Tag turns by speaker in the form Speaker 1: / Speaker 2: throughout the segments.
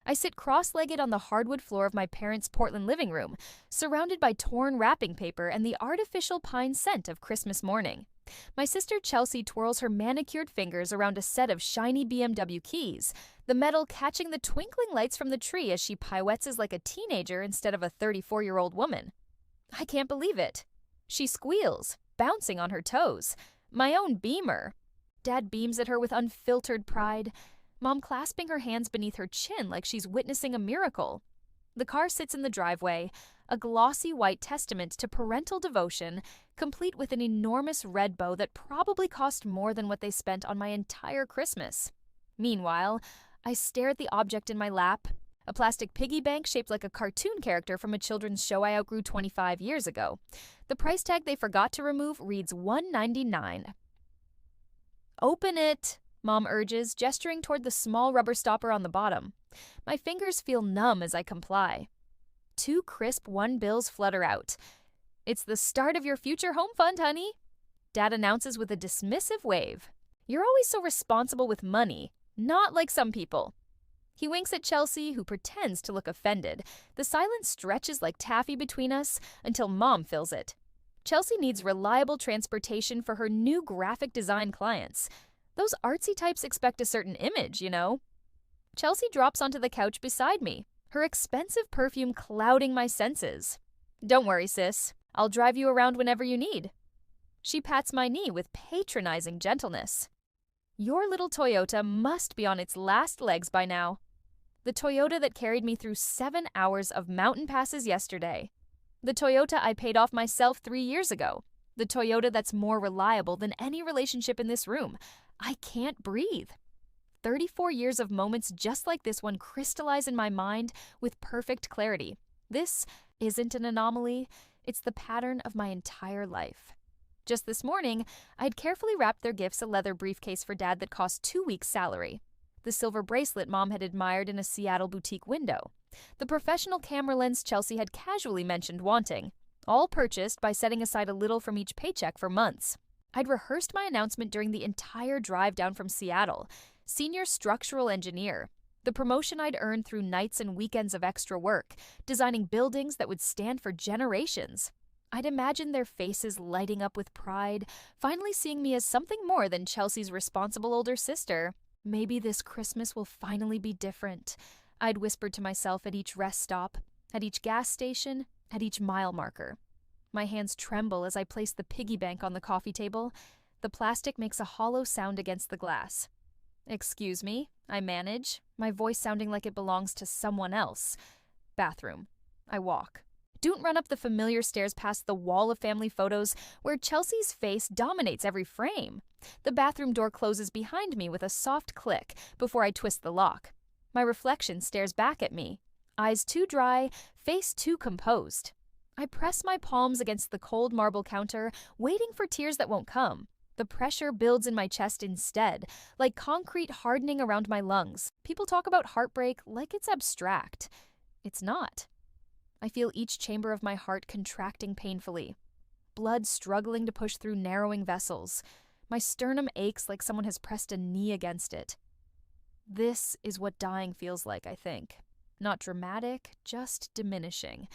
Speaker 1: I sit cross-legged on the hardwood floor of my parents' Portland living room, surrounded by torn wrapping paper and the artificial pine scent of Christmas morning. My sister Chelsea twirls her manicured fingers around a set of shiny BMW keys, the metal catching the twinkling lights from the tree as she pirouettes like a teenager instead of a 34-year-old woman. I can't believe it. She squeals, bouncing on her toes. My own Beamer. Dad beams at her with unfiltered pride, Mom clasping her hands beneath her chin like she's witnessing a miracle. The car sits in the driveway, a glossy white testament to parental devotion, complete with an enormous red bow that probably cost more than what they spent on my entire Christmas. Meanwhile, I stare at the object in my lap, a plastic piggy bank shaped like a cartoon character from a children's show I outgrew 25 years ago. The price tag they forgot to remove reads $1.99. "Open it," Mom urges, gesturing toward the small rubber stopper on the bottom. My fingers feel numb as I comply. 2 crisp $1 flutter out. "It's the start of your future home fund, honey," Dad announces with a dismissive wave. "You're always so responsible with money, not like some people." He winks at Chelsea, who pretends to look offended. The silence stretches like taffy between us until Mom fills it. Chelsea needs reliable transportation for her new graphic design clients. Those artsy types expect a certain image, you know. Chelsea drops onto the couch beside me, her expensive perfume clouding my senses. "Don't worry, sis. I'll drive you around whenever you need." She pats my knee with patronizing gentleness. "Your little Toyota must be on its last legs by now." The Toyota that carried me through 7 hours of mountain passes yesterday. The Toyota I paid off myself 3 years ago. The Toyota that's more reliable than any relationship in this room. I can't breathe. 34 years of moments just like this one crystallize in my mind with perfect clarity. This isn't an anomaly. It's the pattern of my entire life. Just this morning, I'd carefully wrapped their gifts a leather briefcase for Dad that cost 2 weeks' salary. The silver bracelet Mom had admired in a Seattle boutique window. The professional camera lens Chelsea had casually mentioned wanting. All purchased by setting aside a little from each paycheck for months. I'd rehearsed my announcement during the entire drive down from Seattle. Senior structural engineer. The promotion I'd earned through nights and weekends of extra work, designing buildings that would stand for generations. I'd imagined their faces lighting up with pride, finally seeing me as something more than Chelsea's responsible older sister. Maybe this Christmas will finally be different, I'd whispered to myself at each rest stop, at each gas station, at each mile marker. My hands tremble as I place the piggy bank on the coffee table. The plastic makes a hollow sound against the glass. "Excuse me," I manage, my voice sounding like it belongs to someone else. Bathroom. I walk. Don't run up the familiar stairs past the wall of family photos where Chelsea's face dominates every frame. The bathroom door closes behind me with a soft click before I twist the lock. My reflection stares back at me. Eyes too dry, face too composed. I press my palms against the cold marble counter, waiting for tears that won't come. The pressure builds in my chest instead, like concrete hardening around my lungs. People talk about heartbreak like it's abstract. It's not. I feel each chamber of my heart contracting painfully. Blood struggling to push through narrowing vessels. My sternum aches like someone has pressed a knee against it. This is what dying feels like, I think. Not dramatic, just diminishing.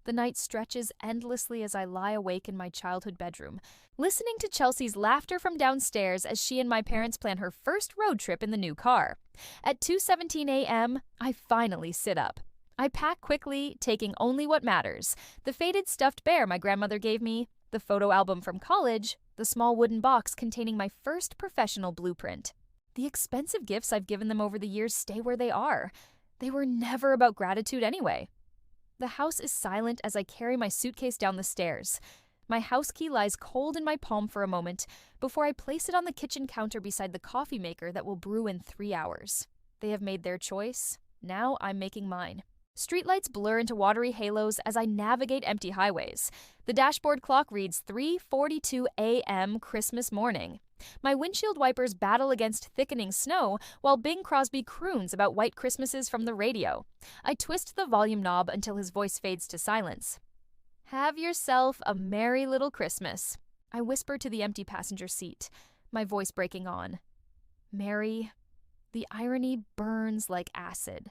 Speaker 1: The night stretches endlessly as I lie awake in my childhood bedroom, listening to Chelsea's laughter from downstairs as she and my parents plan her first road trip in the new car. At 2:17 a.m., I finally sit up. I pack quickly, taking only what matters. The faded stuffed bear my grandmother gave me, the photo album from college, the small wooden box containing my first professional blueprint. The expensive gifts I've given them over the years stay where they are. They were never about gratitude anyway. The house is silent as I carry my suitcase down the stairs. My house key lies cold in my palm for a moment before I place it on the kitchen counter beside the coffee maker that will brew in 3 hours. They have made their choice. Now I'm making mine. Streetlights blur into watery halos as I navigate empty highways. The dashboard clock reads 3:42 a.m. Christmas morning. My windshield wipers battle against thickening snow while Bing Crosby croons about white Christmases from the radio. I twist the volume knob until his voice fades to silence. "Have yourself a merry little Christmas," I whisper to the empty passenger seat, my voice breaking on. Merry. The irony burns like acid.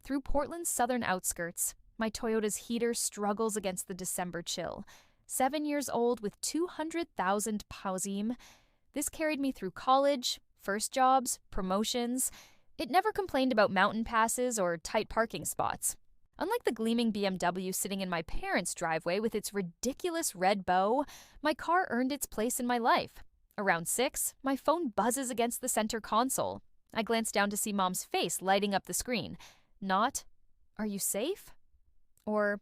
Speaker 1: Through Portland's southern outskirts, my Toyota's heater struggles against the December chill. 7 years old with 200,000 pausim, this carried me through college, first jobs, promotions. It never complained about mountain passes or tight parking spots. Unlike the gleaming BMW sitting in my parents' driveway with its ridiculous red bow, my car earned its place in my life. Around 6, my phone buzzes against the center console. I glance down to see Mom's face lighting up the screen. Not, "Are you safe?" Or,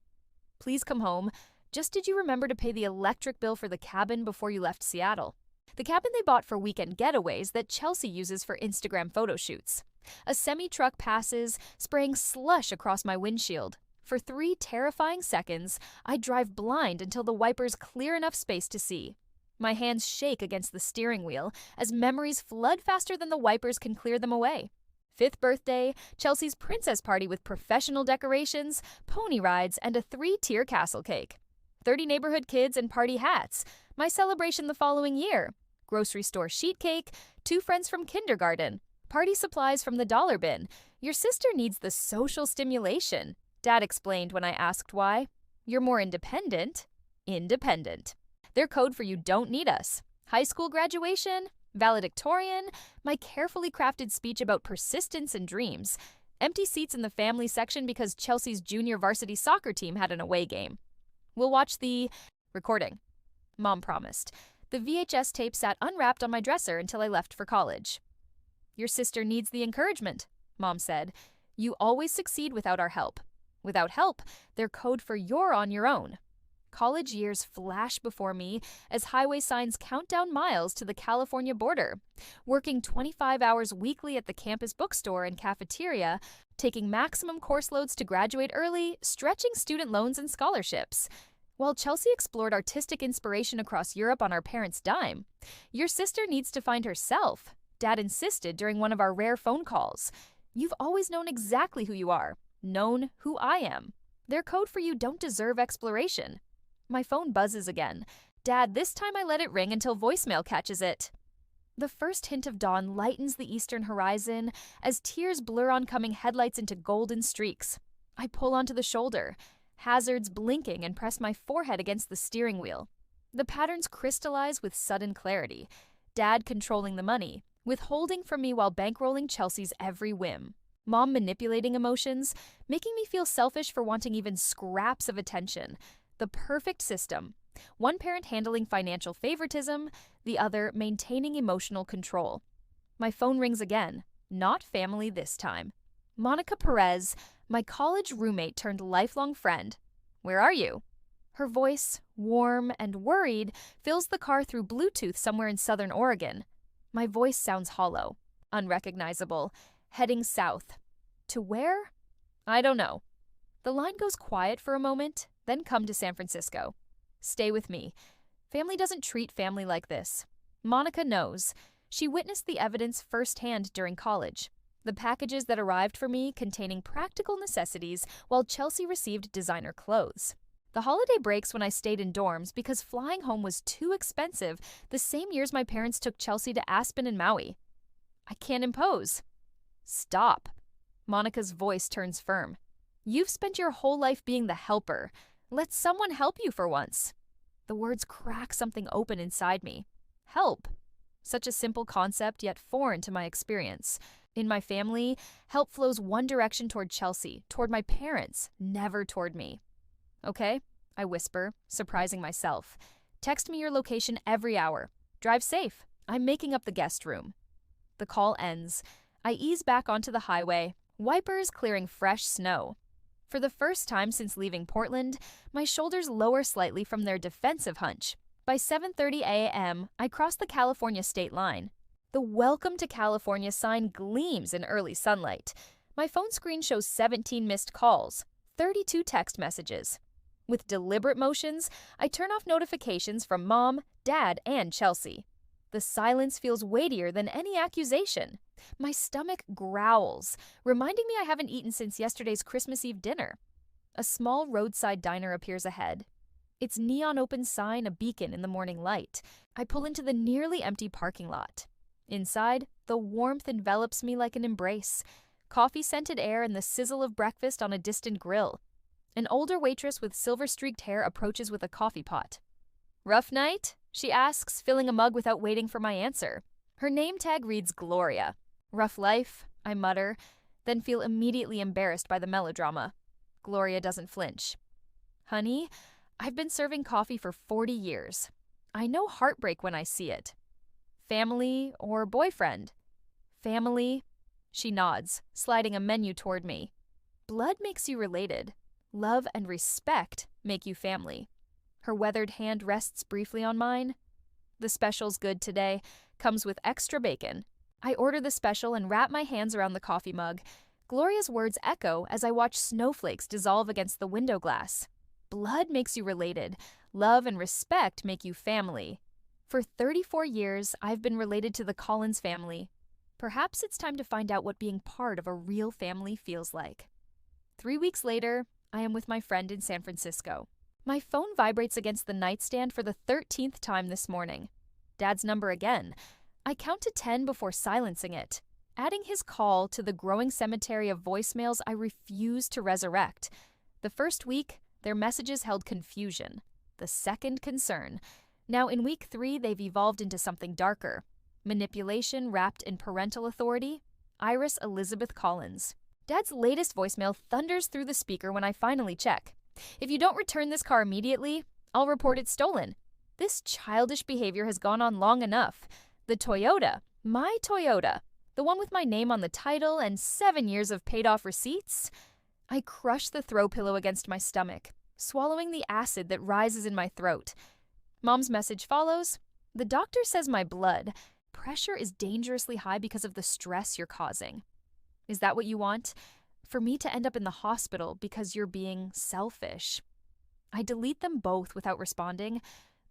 Speaker 1: "Please come home. Just did you remember to pay the electric bill for the cabin before you left Seattle?" The cabin they bought for weekend getaways that Chelsea uses for Instagram photo shoots. A semi-truck passes, spraying slush across my windshield. For 3 terrifying seconds, I drive blind until the wipers clear enough space to see. My hands shake against the steering wheel as memories flood faster than the wipers can clear them away. 5th birthday, Chelsea's princess party with professional decorations, pony rides, and a 3-tier castle cake. 30 neighborhood kids and party hats. My celebration the following year. Grocery store sheet cake, 2 friends from kindergarten. Party supplies from the dollar bin. Your sister needs the social stimulation, Dad explained when I asked why. You're more independent. Independent. Their code for you don't need us. High school graduation, valedictorian, my carefully crafted speech about persistence and dreams. Empty seats in the family section because Chelsea's junior varsity soccer team had an away game. We'll watch the recording, Mom promised. The VHS tape sat unwrapped on my dresser until I left for college. Your sister needs the encouragement, Mom said. You always succeed without our help. Without help, they're code for you're on your own. College years flash before me as highway signs count down miles to the California border. Working 25 hours weekly at the campus bookstore and cafeteria, taking maximum course loads to graduate early, stretching student loans and scholarships. While Chelsea explored artistic inspiration across Europe on our parents' dime, your sister needs to find herself, Dad insisted during one of our rare phone calls. You've always known exactly who you are, known who I am. Their code for you don't deserve exploration. My phone buzzes again. Dad, this time I let it ring until voicemail catches it. The first hint of dawn lightens the eastern horizon as tears blur oncoming headlights into golden streaks. I pull onto the shoulder, hazards blinking, and press my forehead against the steering wheel. The patterns crystallize with sudden clarity. Dad controlling the money, withholding from me while bankrolling Chelsea's every whim. Mom manipulating emotions, making me feel selfish for wanting even scraps of attention. The perfect system. One parent handling financial favoritism, the other maintaining emotional control. My phone rings again. Not family this time. Monica Perez, my college roommate turned lifelong friend. Where are you? Her voice, warm and worried, fills the car through Bluetooth somewhere in southern Oregon. My voice sounds hollow, unrecognizable, heading south. To where? I don't know. The line goes quiet for a moment, then come to San Francisco. Stay with me. Family doesn't treat family like this. Monica knows. She witnessed the evidence firsthand during college. The packages that arrived for me containing practical necessities while Chelsea received designer clothes. The holiday breaks when I stayed in dorms because flying home was too expensive the same years my parents took Chelsea to Aspen and Maui. I can't impose. Stop. Monica's voice turns firm. You've spent your whole life being the helper. Let someone help you for once. The words crack something open inside me. Help. Such a simple concept, yet foreign to my experience. In my family, help flows one direction toward Chelsea, toward my parents, never toward me. Okay, I whisper, surprising myself. Text me your location every hour. Drive safe. I'm making up the guest room. The call ends. I ease back onto the highway, wipers clearing fresh snow. For the first time since leaving Portland, my shoulders lower slightly from their defensive hunch. By 7:30 a.m., I cross the California state line. The Welcome to California sign gleams in early sunlight. My phone screen shows 17 missed calls, 32 text messages. With deliberate motions, I turn off notifications from Mom, Dad, and Chelsea. The silence feels weightier than any accusation. My stomach growls, reminding me I haven't eaten since yesterday's Christmas Eve dinner. A small roadside diner appears ahead. Its neon open sign a beacon in the morning light. I pull into the nearly empty parking lot. Inside, the warmth envelops me like an embrace. coffee-scented air and the sizzle of breakfast on a distant grill. An older waitress with silver-streaked hair approaches with a coffee pot. "Rough night?" she asks, filling a mug without waiting for my answer. Her name tag reads Gloria. "Rough life," I mutter, then feel immediately embarrassed by the melodrama. Gloria doesn't flinch. "Honey, I've been serving coffee for 40 years. I know heartbreak when I see it. Family or boyfriend?" "Family." She nods, sliding a menu toward me. "Blood makes you related. Love and respect make you family." Her weathered hand rests briefly on mine. "The special's good today. Comes with extra bacon." I order the special and wrap my hands around the coffee mug. Gloria's words echo as I watch snowflakes dissolve against the window glass. Blood makes you related. Love and respect make you family. For 34 years, I've been related to the Collins family. Perhaps it's time to find out what being part of a real family feels like. 3 weeks later, I am with my friend in San Francisco. My phone vibrates against the nightstand for the 13th time this morning. Dad's number again. I count to 10 before silencing it, adding his call to the growing cemetery of voicemails I refuse to resurrect. The first week, their messages held confusion. The second, concern. Now in week 3, they've evolved into something darker. Manipulation wrapped in parental authority. Iris Elizabeth Collins. Dad's latest voicemail thunders through the speaker when I finally check. "If you don't return this car immediately, I'll report it stolen." This childish behavior has gone on long enough. The Toyota, my Toyota, the one with my name on the title and 7 years of paid-off receipts? I crush the throw pillow against my stomach, swallowing the acid that rises in my throat. Mom's message follows. "The doctor says my blood pressure is dangerously high because of the stress you're causing." Is that what you want? For me to end up in the hospital because you're being selfish? I delete them both without responding,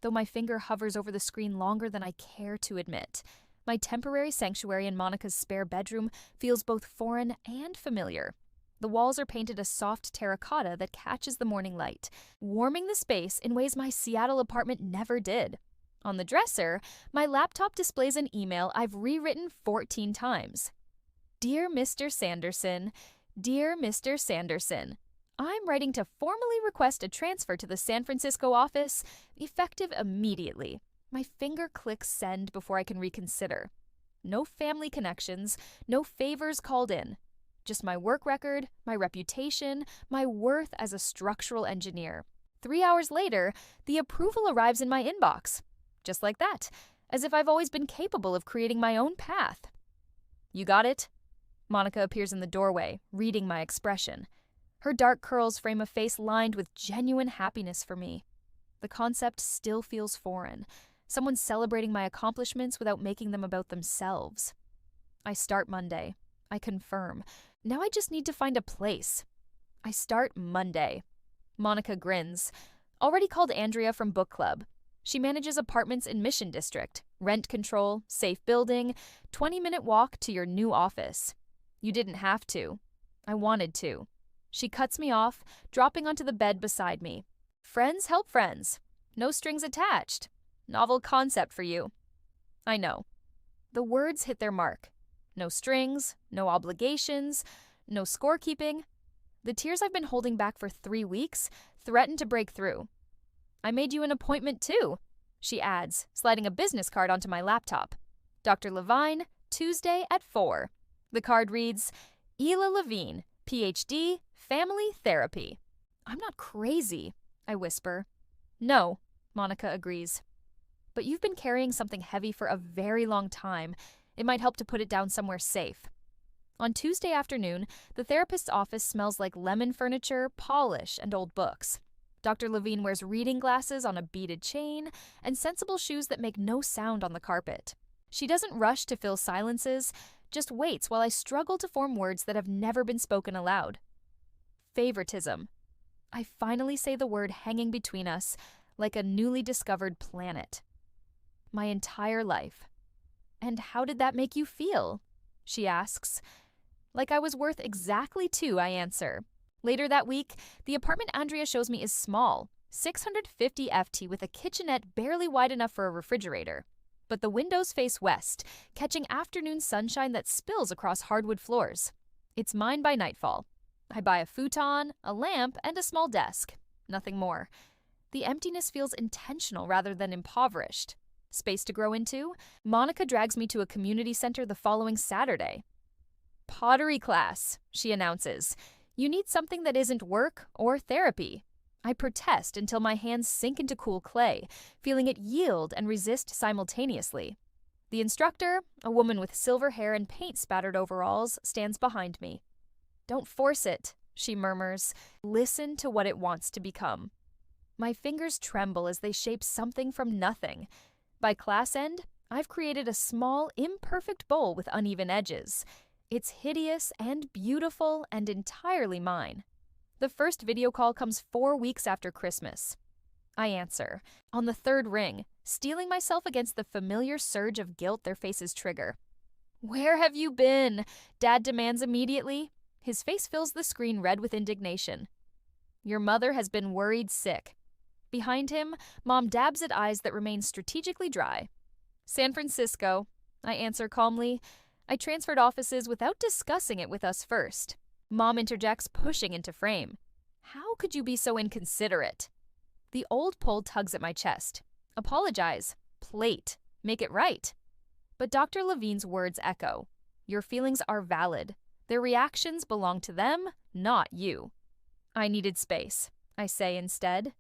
Speaker 1: though my finger hovers over the screen longer than I care to admit. My temporary sanctuary in Monica's spare bedroom feels both foreign and familiar. The walls are painted a soft terracotta that catches the morning light, warming the space in ways my Seattle apartment never did. On the dresser, my laptop displays an email I've rewritten 14 times. "Dear Mr. Sanderson, Dear Mr. Sanderson, I'm writing to formally request a transfer to the San Francisco office, effective immediately." My finger clicks send before I can reconsider. No family connections, no favors called in. Just my work record, my reputation, my worth as a structural engineer. 3 hours later, the approval arrives in my inbox. Just like that, as if I've always been capable of creating my own path. "You got it?" Monica appears in the doorway, reading my expression. Her dark curls frame a face lined with genuine happiness for me. The concept still feels foreign. Someone celebrating my accomplishments without making them about themselves. I start Monday. I confirm. Now I just need to find a place. I start Monday. Monica grins. Already called Andrea from book club. She manages apartments in Mission District. Rent control, safe building, 20-minute walk to your new office. You didn't have to. I wanted to. She cuts me off, dropping onto the bed beside me. Friends help friends. No strings attached. Novel concept for you. I know. The words hit their mark. No strings, no obligations, no scorekeeping. The tears I've been holding back for 3 weeks threaten to break through. "I made you an appointment too," she adds, sliding a business card onto my laptop. "Dr. Levine, Tuesday at 4. The card reads, "Ela Levine, PhD, Family Therapy." "I'm not crazy," I whisper. "No," Monica agrees. "But you've been carrying something heavy for a very long time. It might help to put it down somewhere safe." On Tuesday afternoon, the therapist's office smells like lemon furniture, polish, and old books. Dr. Levine wears reading glasses on a beaded chain and sensible shoes that make no sound on the carpet. She doesn't rush to fill silences, just waits while I struggle to form words that have never been spoken aloud. Favoritism. I finally say the word hanging between us, like a newly discovered planet. My entire life. "And how did that make you feel?" she asks. "Like I was worth exactly 2, I answer. Later that week, the apartment Andrea shows me is small, 650 FT with a kitchenette barely wide enough for a refrigerator. But the windows face west, catching afternoon sunshine that spills across hardwood floors. It's mine by nightfall. I buy a futon, a lamp, and a small desk. Nothing more. The emptiness feels intentional rather than impoverished. Space to grow into? Monica drags me to a community center the following Saturday. Pottery class, she announces. You need something that isn't work or therapy. I protest until my hands sink into cool clay, feeling it yield and resist simultaneously. The instructor, a woman with silver hair and paint-spattered overalls, stands behind me. Don't force it, she murmurs. Listen to what it wants to become. My fingers tremble as they shape something from nothing. By class end, I've created a small, imperfect bowl with uneven edges. It's hideous and beautiful and entirely mine. The first video call comes 4 weeks after Christmas. I answer, on the third ring, steeling myself against the familiar surge of guilt their faces trigger. Where have you been? Dad demands immediately. His face fills the screen red with indignation. Your mother has been worried sick. Behind him, Mom dabs at eyes that remain strategically dry. San Francisco, I answer calmly. I transferred offices without discussing it with us first. Mom interjects, pushing into frame. How could you be so inconsiderate? The old pole tugs at my chest. Apologize. Plate. Make it right. But Dr. Levine's words echo. Your feelings are valid. Their reactions belong to them, not you. I needed space, I say instead.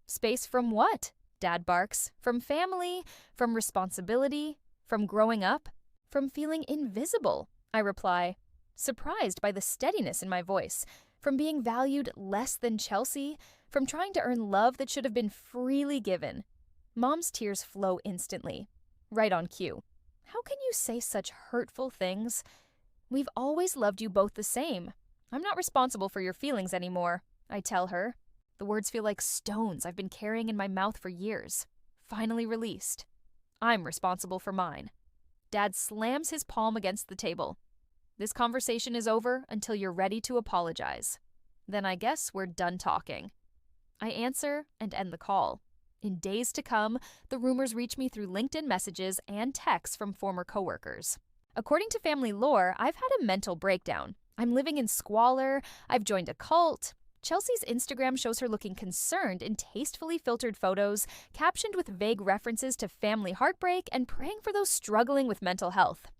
Speaker 1: Space from what? Dad barks. From family, from responsibility, from growing up, from feeling invisible, I reply, surprised by the steadiness in my voice, from being valued less than Chelsea, from trying to earn love that should have been freely given. Mom's tears flow instantly, right on cue. How can you say such hurtful things? We've always loved you both the same. I'm not responsible for your feelings anymore, I tell her. The words feel like stones I've been carrying in my mouth for years. Finally released. I'm responsible for mine. Dad slams his palm against the table. This conversation is over until you're ready to apologize. Then I guess we're done talking. I answer and end the call. In days to come, the rumors reach me through LinkedIn messages and texts from former coworkers. According to family lore, I've had a mental breakdown. I'm living in squalor, I've joined a cult. Chelsea's Instagram shows her looking concerned in tastefully filtered photos, captioned with vague references to family heartbreak and praying for those struggling with mental health.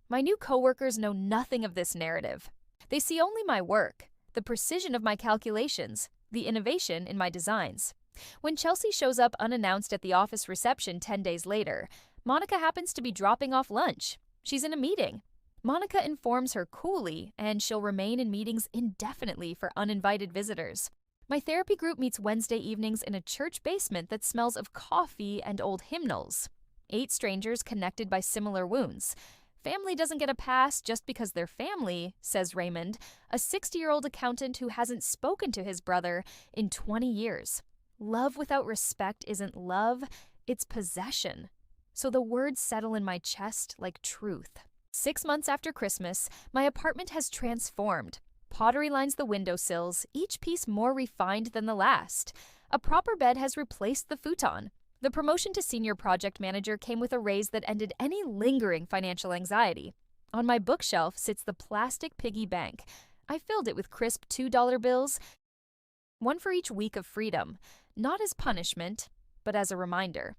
Speaker 1: My new coworkers know nothing of this narrative. They see only my work, the precision of my calculations, the innovation in my designs. When Chelsea shows up unannounced at the office reception 10 days later, Monica happens to be dropping off lunch. She's in a meeting. Monica informs her coolly, and she'll remain in meetings indefinitely for uninvited visitors. My therapy group meets Wednesday evenings in a church basement that smells of coffee and old hymnals. 8 strangers connected by similar wounds. Family doesn't get a pass just because they're family, says Raymond, a 60-year-old accountant who hasn't spoken to his brother in 20 years. Love without respect isn't love, it's possession. So the words settle in my chest like truth. 6 months after Christmas, my apartment has transformed. Pottery lines the windowsills, each piece more refined than the last. A proper bed has replaced the futon. The promotion to senior project manager came with a raise that ended any lingering financial anxiety. On my bookshelf sits the plastic piggy bank. I filled it with crisp $2 bills, one for each week of freedom, not as punishment, but as a reminder.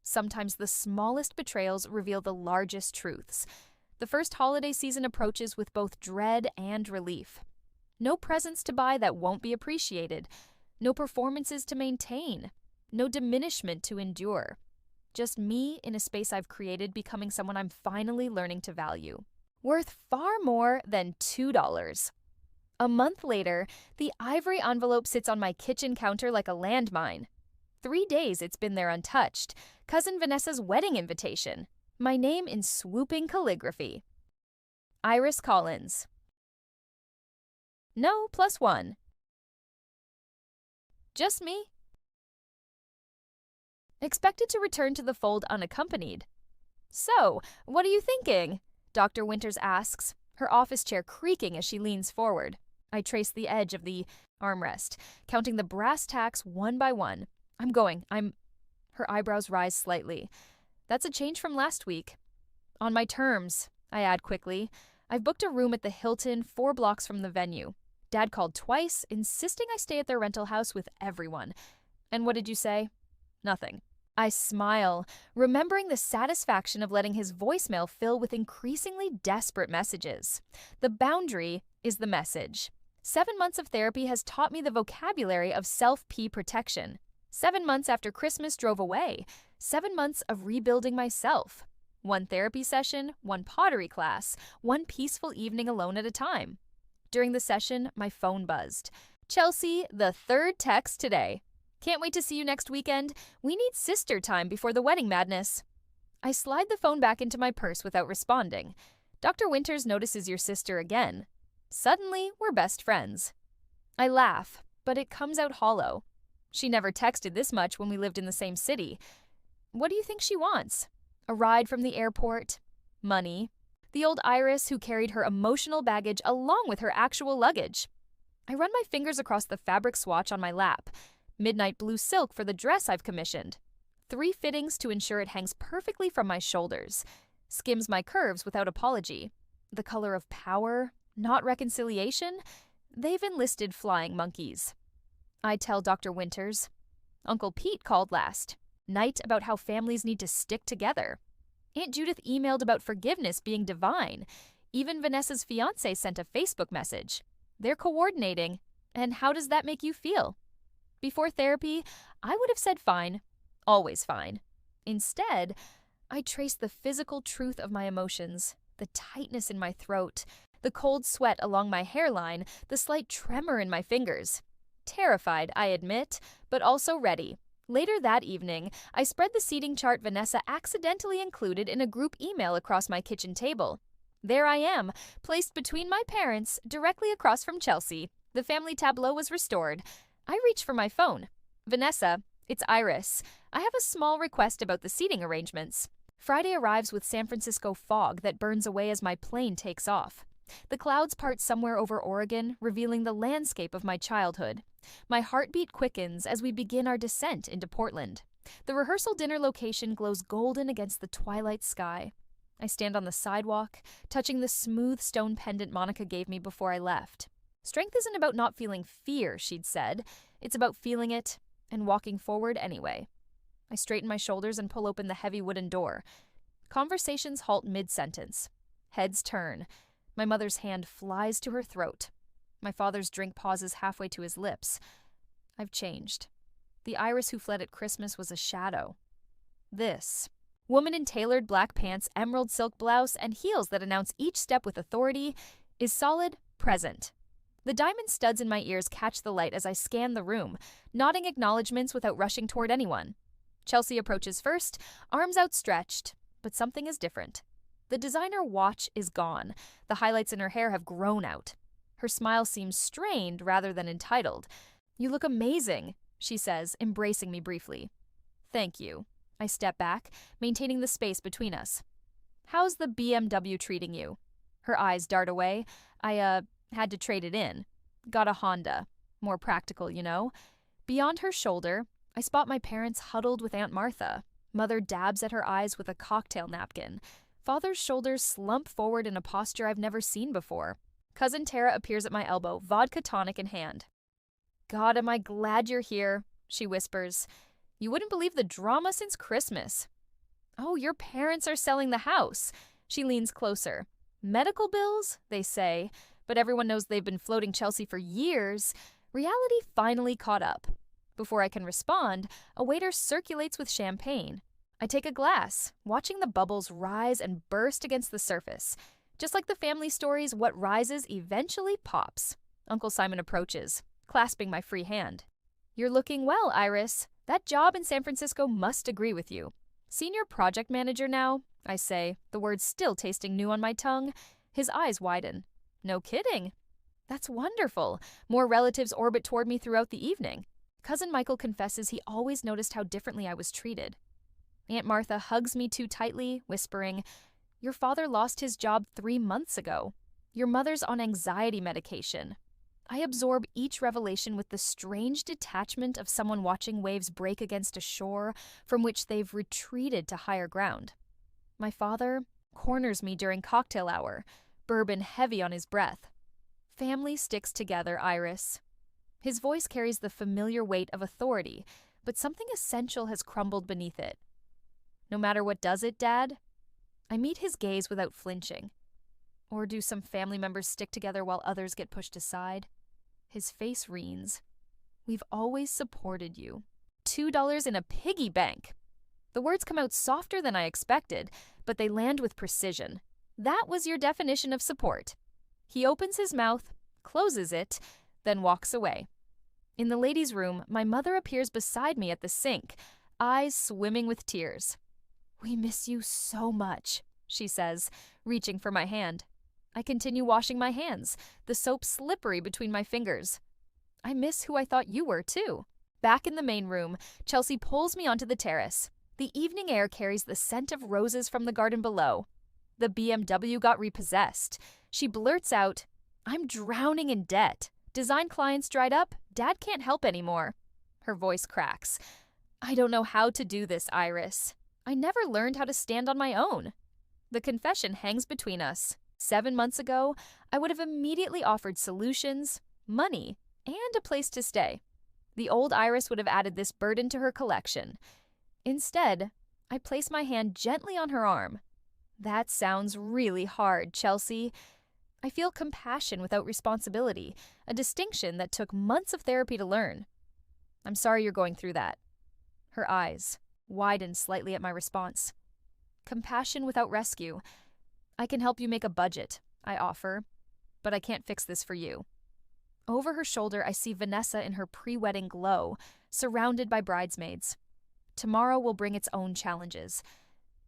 Speaker 1: Sometimes the smallest betrayals reveal the largest truths. The first holiday season approaches with both dread and relief. No presents to buy that won't be appreciated. No performances to maintain. No diminishment to endure. Just me in a space I've created becoming someone I'm finally learning to value. Worth far more than $2. A month later, the ivory envelope sits on my kitchen counter like a landmine. 3 days it's been there untouched. Cousin Vanessa's wedding invitation. My name in swooping calligraphy. Iris Collins. No, +1. Just me. Expected to return to the fold unaccompanied. So, what are you thinking? Dr. Winters asks, her office chair creaking as she leans forward. I trace the edge of the armrest, counting the brass tacks one by one. I'm going. Her eyebrows rise slightly. That's a change from last week. On my terms, I add quickly. I've booked a room at the Hilton 4 blocks from the venue. Dad called twice, insisting I stay at their rental house with everyone. And what did you say? Nothing. I smile, remembering the satisfaction of letting his voicemail fill with increasingly desperate messages. The boundary is the message. 7 months of therapy has taught me the vocabulary of self-P protection. 7 months after Christmas drove away. 7 months of rebuilding myself. 1 therapy session, 1 pottery class, 1 peaceful evening alone at a time. During the session, my phone buzzed. Chelsea, the 3rd text today. Can't wait to see you next weekend. We need sister time before the wedding madness. I slide the phone back into my purse without responding. Dr. Winters notices your sister again. Suddenly, we're best friends. I laugh, but it comes out hollow. She never texted this much when we lived in the same city. What do you think she wants? A ride from the airport? Money? The old Iris who carried her emotional baggage along with her actual luggage. I run my fingers across the fabric swatch on my lap. Midnight blue silk for the dress I've commissioned. 3 fittings to ensure it hangs perfectly from my shoulders. Skims my curves without apology. The color of power, not reconciliation. They've enlisted flying monkeys. I tell Dr. Winters. Uncle Pete called last night about how families need to stick together. Aunt Judith emailed about forgiveness being divine. Even Vanessa's fiancé sent a Facebook message. They're coordinating. And how does that make you feel? Before therapy, I would have said fine. Always fine. Instead, I traced the physical truth of my emotions, the tightness in my throat, the cold sweat along my hairline, the slight tremor in my fingers. Terrified, I admit, but also ready. Later that evening, I spread the seating chart Vanessa accidentally included in a group email across my kitchen table. There I am, placed between my parents, directly across from Chelsea. The family tableau was restored. I reach for my phone. Vanessa, it's Iris. I have a small request about the seating arrangements. Friday arrives with San Francisco fog that burns away as my plane takes off. The clouds part somewhere over Oregon, revealing the landscape of my childhood. My heartbeat quickens as we begin our descent into Portland. The rehearsal dinner location glows golden against the twilight sky. I stand on the sidewalk, touching the smooth stone pendant Monica gave me before I left. Strength isn't about not feeling fear, she'd said. It's about feeling it and walking forward anyway. I straighten my shoulders and pull open the heavy wooden door. Conversations halt mid-sentence. Heads turn. My mother's hand flies to her throat. My father's drink pauses halfway to his lips. I've changed. The Iris who fled at Christmas was a shadow. This. Woman in tailored black pants, emerald silk blouse, and heels that announce each step with authority, is solid, present. The diamond studs in my ears catch the light as I scan the room, nodding acknowledgments without rushing toward anyone. Chelsea approaches first, arms outstretched, but something is different. The designer watch is gone. The highlights in her hair have grown out. Her smile seems strained rather than entitled. You look amazing, she says, embracing me briefly. Thank you. I step back, maintaining the space between us. How's the BMW treating you? Her eyes dart away. I had to trade it in. Got a Honda. More practical, you know. Beyond her shoulder, I spot my parents huddled with Aunt Martha. Mother dabs at her eyes with a cocktail napkin. Father's shoulders slump forward in a posture I've never seen before. Cousin Tara appears at my elbow, vodka tonic in hand. God, am I glad you're here, she whispers. You wouldn't believe the drama since Christmas. Oh, your parents are selling the house. She leans closer. Medical bills, they say, but everyone knows they've been floating Chelsea for years. Reality finally caught up. Before I can respond, a waiter circulates with champagne. I take a glass, watching the bubbles rise and burst against the surface. Just like the family stories, what rises eventually pops. Uncle Simon approaches, clasping my free hand. You're looking well, Iris. That job in San Francisco must agree with you. Senior project manager now, I say, the words still tasting new on my tongue. His eyes widen. No kidding. That's wonderful. More relatives orbit toward me throughout the evening. Cousin Michael confesses he always noticed how differently I was treated. Aunt Martha hugs me too tightly, whispering, Your father lost his job 3 months ago. Your mother's on anxiety medication. I absorb each revelation with the strange detachment of someone watching waves break against a shore from which they've retreated to higher ground. My father corners me during cocktail hour, bourbon heavy on his breath. Family sticks together, Iris. His voice carries the familiar weight of authority, but something essential has crumbled beneath it. No matter what does it, Dad? I meet his gaze without flinching. Or do some family members stick together while others get pushed aside? His face reens. We've always supported you. $2 in a piggy bank. The words come out softer than I expected, but they land with precision. That was your definition of support. He opens his mouth, closes it, then walks away. In the ladies' room, my mother appears beside me at the sink, eyes swimming with tears. "We miss you so much," she says, reaching for my hand. I continue washing my hands, the soap slippery between my fingers. I miss who I thought you were, too. Back in the main room, Chelsea pulls me onto the terrace. The evening air carries the scent of roses from the garden below. The BMW got repossessed. She blurts out, "I'm drowning in debt. Design clients dried up. Dad can't help anymore." Her voice cracks. "I don't know how to do this, Iris. I never learned how to stand on my own." The confession hangs between us. 7 months ago, I would have immediately offered solutions, money, and a place to stay. The old Iris would have added this burden to her collection. Instead, I place my hand gently on her arm. "That sounds really hard, Chelsea." I feel compassion without responsibility, a distinction that took months of therapy to learn. "I'm sorry you're going through that." Her eyes widen slightly at my response. Compassion without rescue. "I can help you make a budget," I offer, "but I can't fix this for you." Over her shoulder, I see Vanessa in her pre-wedding glow, surrounded by bridesmaids. Tomorrow will bring its own challenges.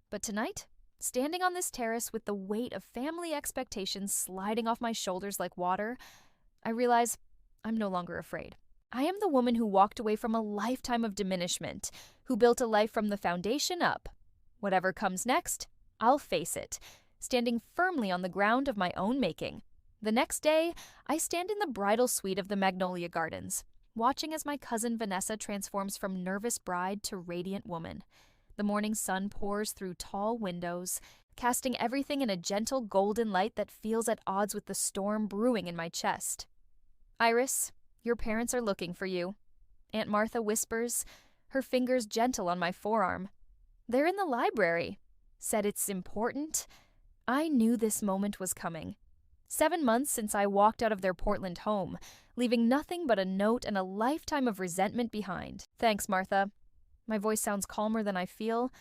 Speaker 1: But tonight, standing on this terrace with the weight of family expectations sliding off my shoulders like water, I realize I'm no longer afraid. I am the woman who walked away from a lifetime of diminishment, who built a life from the foundation up. Whatever comes next, I'll face it, standing firmly on the ground of my own making. The next day, I stand in the bridal suite of the Magnolia Gardens, watching as my cousin Vanessa transforms from nervous bride to radiant woman. The morning sun pours through tall windows, casting everything in a gentle golden light that feels at odds with the storm brewing in my chest. "Iris, your parents are looking for you," Aunt Martha whispers, her fingers gentle on my forearm. "They're in the library. Said it's important." I knew this moment was coming. 7 months since I walked out of their Portland home, leaving nothing but a note and a lifetime of resentment behind. "Thanks, Martha." My voice sounds calmer than I feel.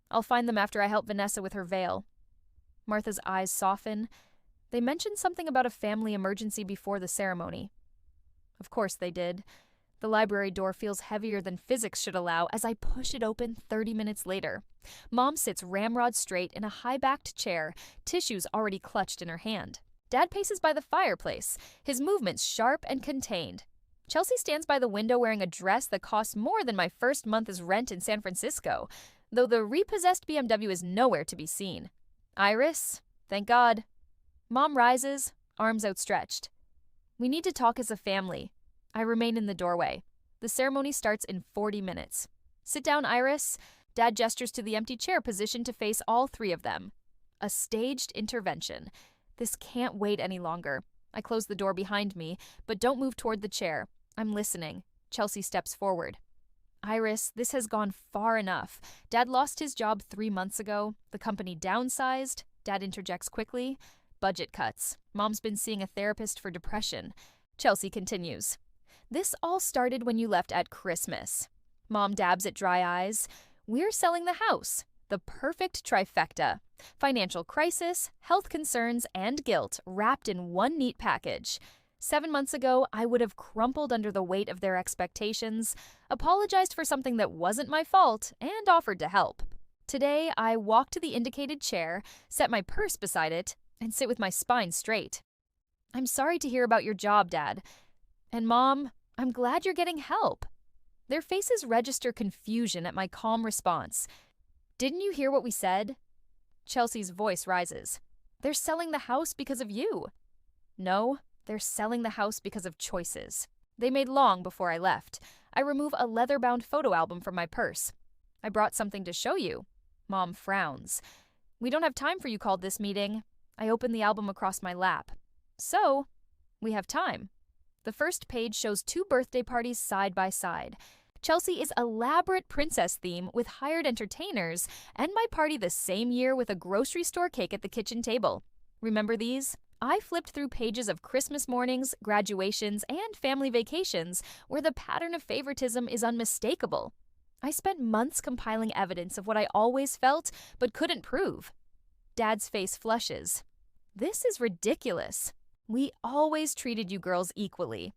Speaker 1: "I'll find them after I help Vanessa with her veil." Martha's eyes soften. They mentioned something about a family emergency before the ceremony. Of course they did. The library door feels heavier than physics should allow as I push it open 30 minutes later. Mom sits ramrod straight in a high-backed chair, tissues already clutched in her hand. Dad paces by the fireplace, his movements sharp and contained. Chelsea stands by the window wearing a dress that costs more than my first month's rent in San Francisco, though the repossessed BMW is nowhere to be seen. "Iris, thank God." Mom rises, arms outstretched. "We need to talk as a family." I remain in the doorway. The ceremony starts in 40 minutes. "Sit down, Iris." Dad gestures to the empty chair positioned to face all three of them. A staged intervention. This can't wait any longer. I close the door behind me, but don't move toward the chair. I'm listening. Chelsea steps forward. "Iris, this has gone far enough. Dad lost his job 3 months ago. The company downsized." Dad interjects quickly. "Budget cuts. Mom's been seeing a therapist for depression." Chelsea continues. "This all started when you left at Christmas." Mom dabs at dry eyes. "We're selling the house. The perfect trifecta. Financial crisis, health concerns, and guilt wrapped in one neat package. 7 months ago, I would have crumpled under the weight of their expectations, apologized for something that wasn't my fault, and offered to help. Today, I walk to the indicated chair, set my purse beside it, and sit with my spine straight. "I'm sorry to hear about your job, Dad. And Mom, I'm glad you're getting help." Their faces register confusion at my calm response. "Didn't you hear what we said?" Chelsea's voice rises. "They're selling the house because of you." "No, they're selling the house because of choices they made long before I left." I remove a leather-bound photo album from my purse. "I brought something to show you." Mom frowns. "We don't have time for you called this meeting." I open the album across my lap. So, we have time. The first page shows 2 birthday parties side by side. Chelsea is elaborate princess theme with hired entertainers, and my party the same year with a grocery store cake at the kitchen table. Remember these? I flipped through pages of Christmas mornings, graduations, and family vacations where the pattern of favoritism is unmistakable. I spent months compiling evidence of what I always felt but couldn't prove. Dad's face flushes. This is ridiculous. We always treated you girls equally.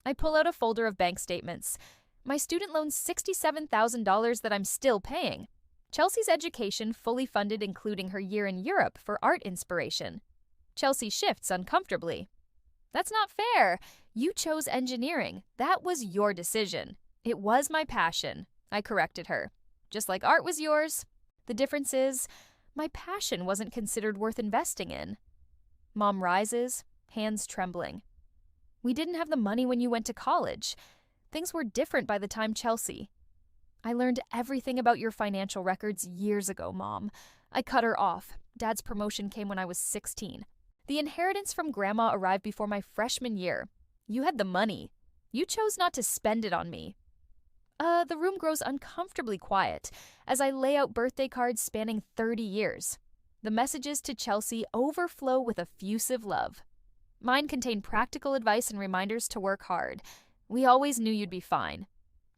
Speaker 1: I pull out a folder of bank statements. My student loan's $67,000 that I'm still paying. Chelsea's education fully funded, including her year in Europe for art inspiration. Chelsea shifts uncomfortably. That's not fair. You chose engineering. That was your decision. It was my passion, I corrected her. Just like art was yours. The difference is, my passion wasn't considered worth investing in. Mom rises, hands trembling. We didn't have the money when you went to college. Things were different by the time Chelsea. I learned everything about your financial records years ago, Mom. I cut her off. Dad's promotion came when I was 16. The inheritance from Grandma arrived before my freshman year. You had the money. You chose not to spend it on me. The room grows uncomfortably quiet as I lay out birthday cards spanning 30 years. The messages to Chelsea overflow with effusive love. Mine contain practical advice and reminders to work hard. We always knew you'd be fine.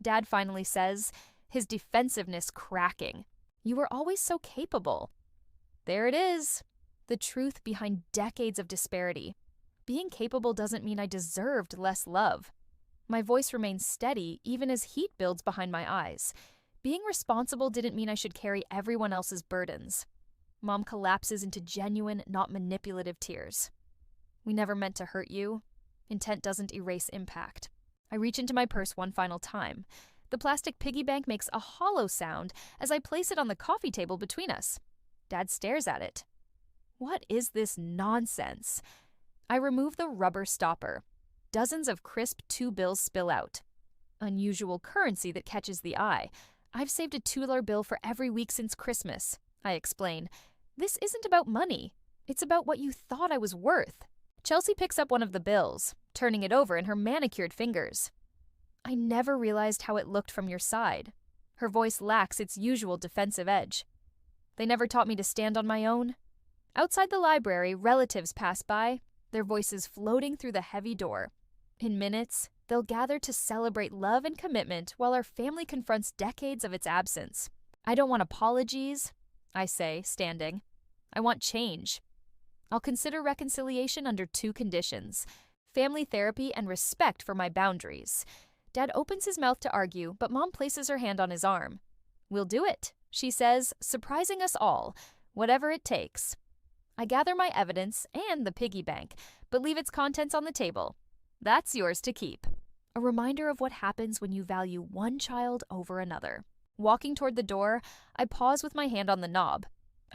Speaker 1: Dad finally says, his defensiveness cracking. You were always so capable. There it is. The truth behind decades of disparity. Being capable doesn't mean I deserved less love. My voice remains steady even as heat builds behind my eyes. Being responsible didn't mean I should carry everyone else's burdens. Mom collapses into genuine, not manipulative tears. We never meant to hurt you. Intent doesn't erase impact. I reach into my purse one final time. The plastic piggy bank makes a hollow sound as I place it on the coffee table between us. Dad stares at it. What is this nonsense? I remove the rubber stopper. Dozens of crisp 2 bills spill out. Unusual currency that catches the eye. I've saved a $2 bill for every week since Christmas. I explain. This isn't about money. It's about what you thought I was worth. Chelsea picks up one of the bills, turning it over in her manicured fingers. I never realized how it looked from your side. Her voice lacks its usual defensive edge. They never taught me to stand on my own. Outside the library, relatives pass by, their voices floating through the heavy door. In minutes, they'll gather to celebrate love and commitment while our family confronts decades of its absence. I don't want apologies, I say, standing. I want change. I'll consider reconciliation under 2 conditions: family therapy and respect for my boundaries. Dad opens his mouth to argue, but Mom places her hand on his arm. We'll do it, she says, surprising us all, whatever it takes. I gather my evidence and the piggy bank, but leave its contents on the table. That's yours to keep. A reminder of what happens when you value one child over another. Walking toward the door, I pause with my hand on the knob.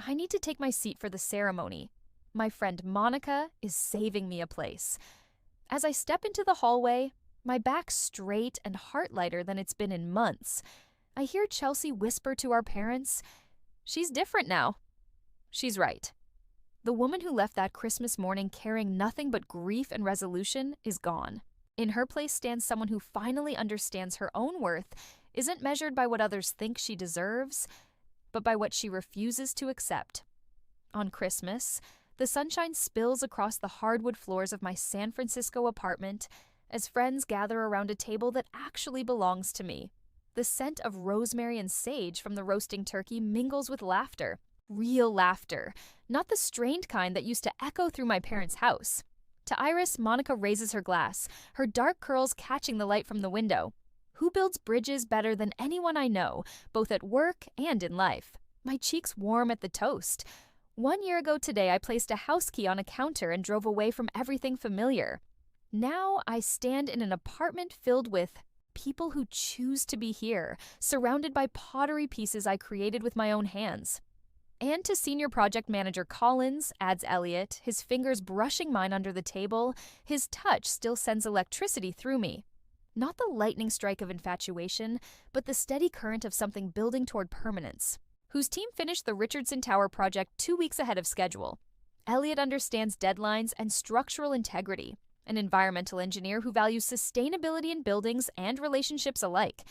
Speaker 1: I need to take my seat for the ceremony. My friend Monica is saving me a place. As I step into the hallway, my back straight and heart lighter than it's been in months. I hear Chelsea whisper to our parents, "She's different now." She's right. The woman who left that Christmas morning carrying nothing but grief and resolution is gone. In her place stands someone who finally understands her own worth isn't measured by what others think she deserves, but by what she refuses to accept. On Christmas, the sunshine spills across the hardwood floors of my San Francisco apartment as friends gather around a table that actually belongs to me. The scent of rosemary and sage from the roasting turkey mingles with laughter. Real laughter, not the strained kind that used to echo through my parents' house. To Iris, Monica raises her glass, her dark curls catching the light from the window. Who builds bridges better than anyone I know, both at work and in life? My cheeks warm at the toast. 1 year ago today, I placed a house key on a counter and drove away from everything familiar. Now I stand in an apartment filled with people who choose to be here, surrounded by pottery pieces I created with my own hands. And to Senior Project Manager Collins, adds Elliot, his fingers brushing mine under the table, his touch still sends electricity through me. Not the lightning strike of infatuation, but the steady current of something building toward permanence. Whose team finished the Richardson Tower project 2 weeks ahead of schedule. Elliot understands deadlines and structural integrity, an environmental engineer who values sustainability in buildings and relationships alike.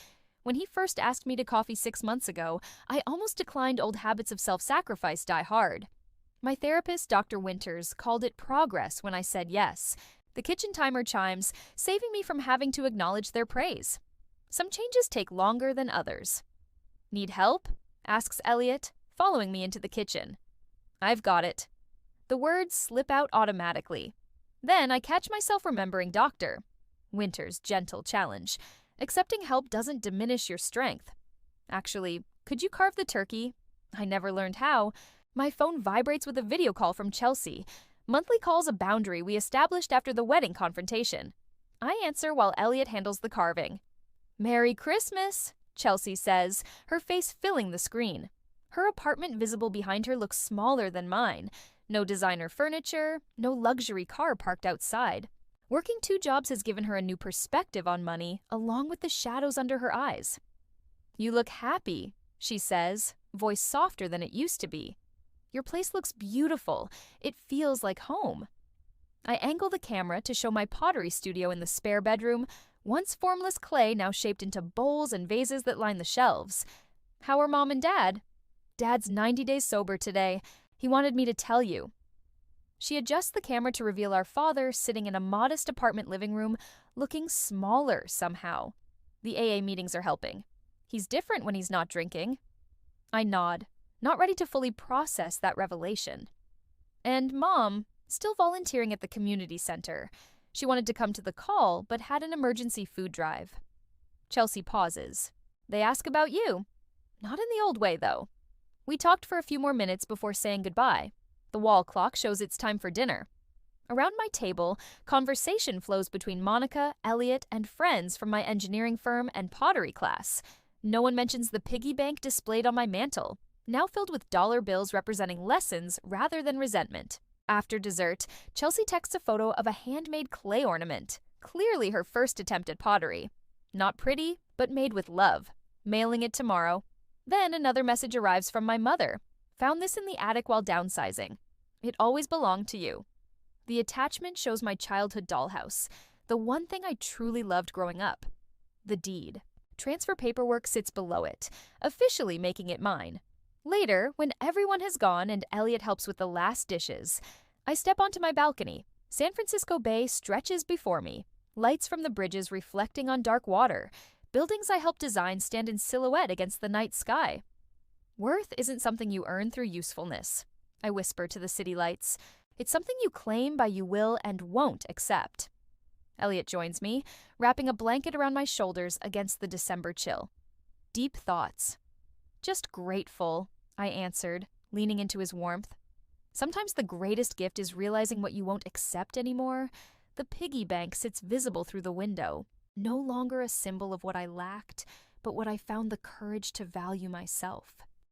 Speaker 1: When he first asked me to coffee 6 months ago, I almost declined. Old habits of self-sacrifice die hard. My therapist, Dr. Winters, called it progress when I said yes. The kitchen timer chimes, saving me from having to acknowledge their praise. Some changes take longer than others. Need help? Asks Elliot, following me into the kitchen. I've got it. The words slip out automatically. Then I catch myself remembering Dr. Winters' gentle challenge. Accepting help doesn't diminish your strength. Actually, could you carve the turkey? I never learned how. My phone vibrates with a video call from Chelsea. Monthly call's a boundary we established after the wedding confrontation. I answer while Elliot handles the carving. Merry Christmas, Chelsea says, her face filling the screen. Her apartment visible behind her looks smaller than mine. No designer furniture, no luxury car parked outside. Working 2 jobs has given her a new perspective on money, along with the shadows under her eyes. You look happy, she says, voice softer than it used to be. Your place looks beautiful. It feels like home. I angle the camera to show my pottery studio in the spare bedroom, once formless clay now shaped into bowls and vases that line the shelves. How are Mom and Dad? Dad's 90 days sober today. He wanted me to tell you. She adjusts the camera to reveal our father sitting in a modest apartment living room, looking smaller somehow. The AA meetings are helping. He's different when he's not drinking. I nod, not ready to fully process that revelation. And Mom, still volunteering at the community center. She wanted to come to the call, but had an emergency food drive. Chelsea pauses. They ask about you. Not in the old way, though. We talked for a few more minutes before saying goodbye. The wall clock shows it's time for dinner. Around my table, conversation flows between Monica, Elliot, and friends from my engineering firm and pottery class. No one mentions the piggy bank displayed on my mantle, now filled with dollar bills representing lessons rather than resentment. After dessert, Chelsea texts a photo of a handmade clay ornament, clearly her first attempt at pottery. Not pretty, but made with love. Mailing it tomorrow. Then another message arrives from my mother. Found this in the attic while downsizing. It always belonged to you. The attachment shows my childhood dollhouse, the one thing I truly loved growing up. The deed. Transfer paperwork sits below it, officially making it mine. Later, when everyone has gone and Elliot helps with the last dishes, I step onto my balcony. San Francisco Bay stretches before me, lights from the bridges reflecting on dark water. Buildings I helped design stand in silhouette against the night sky. Worth isn't something you earn through usefulness, I whisper to the city lights. It's something you claim by you will and won't accept. Elliot joins me, wrapping a blanket around my shoulders against the December chill. Deep thoughts. Just grateful, I answered, leaning into his warmth. Sometimes the greatest gift is realizing what you won't accept anymore. The piggy bank sits visible through the window. No longer a symbol of what I lacked, but what I found the courage to value myself.